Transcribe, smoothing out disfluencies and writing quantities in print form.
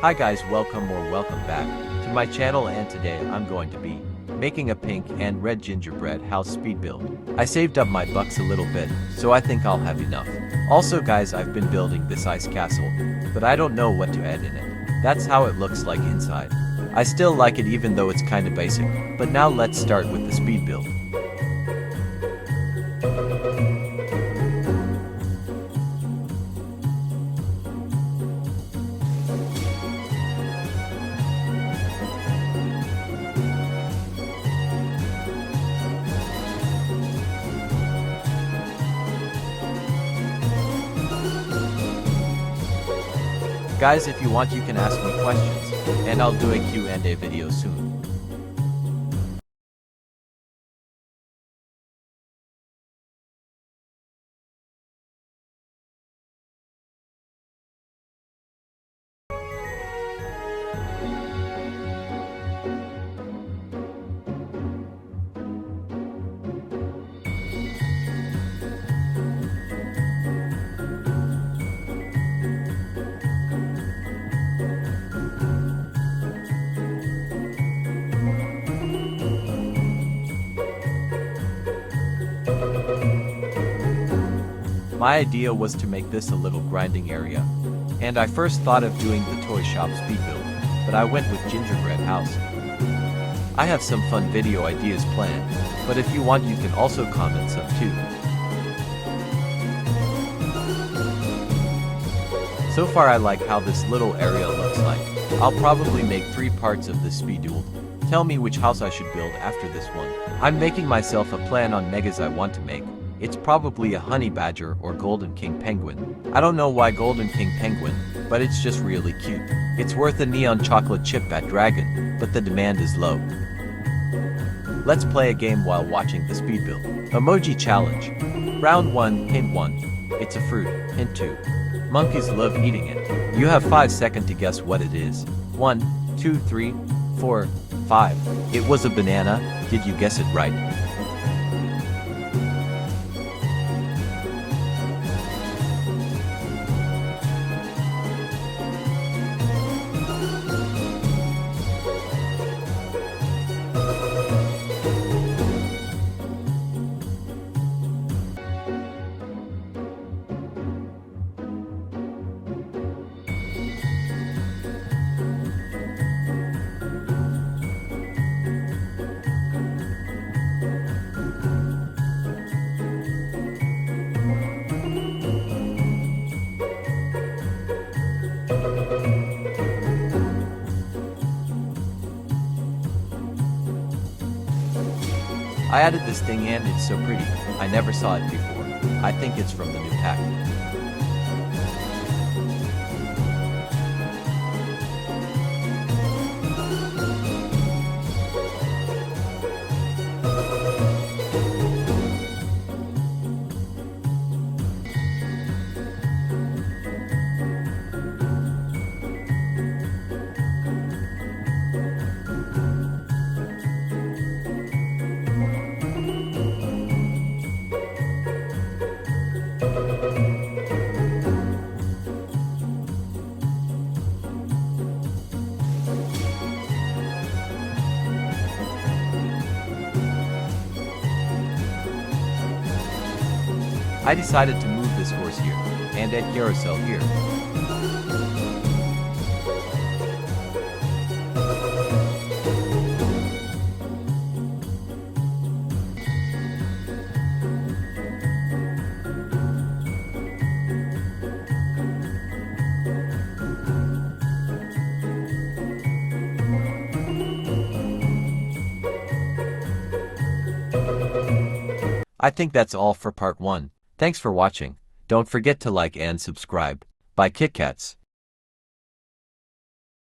Hi guys, welcome or welcome back to my channel, and today I'm going to be making a pink and red gingerbread house speed build. I saved up my bucks a little bit, so I think I'll have enough. Also guys, I've been building this ice castle, but I don't know what to add in it. That's how it looks like inside. I still like it even though it's kinda basic, but now let's start with the speed build. Guys, if you want you can ask me questions, and I'll do a Q&A video soon. My idea was to make this a little grinding area, and I first thought of doing the toy shop speed build, but I went with gingerbread house. I have some fun video ideas planned, but if you want you can also comment some too. So far I like how this little area looks like. I'll probably make 3 parts of this speed build. Tell me which house I should build after this one. I'm making myself a plan on megas I want to make. It's probably a honey badger or golden king penguin. I don't know why golden king penguin, but it's just really cute. It's worth a neon chocolate chip at dragon, but the demand is low. Let's play a game while watching the speed build. Emoji challenge. Round 1, hint 1. It's a fruit. Hint 2. Monkeys love eating it. You have 5 seconds to guess what it is. 1, 2, 3, 4, 5. It was a banana. Did you guess it right? I added this thing and it's so pretty. I never saw it before. I think it's from the new pack. I decided to move this horse here, and add carousel here. I think that's all for part 1. Thanks for watching. Don't forget to like and subscribe. Bye KitKats.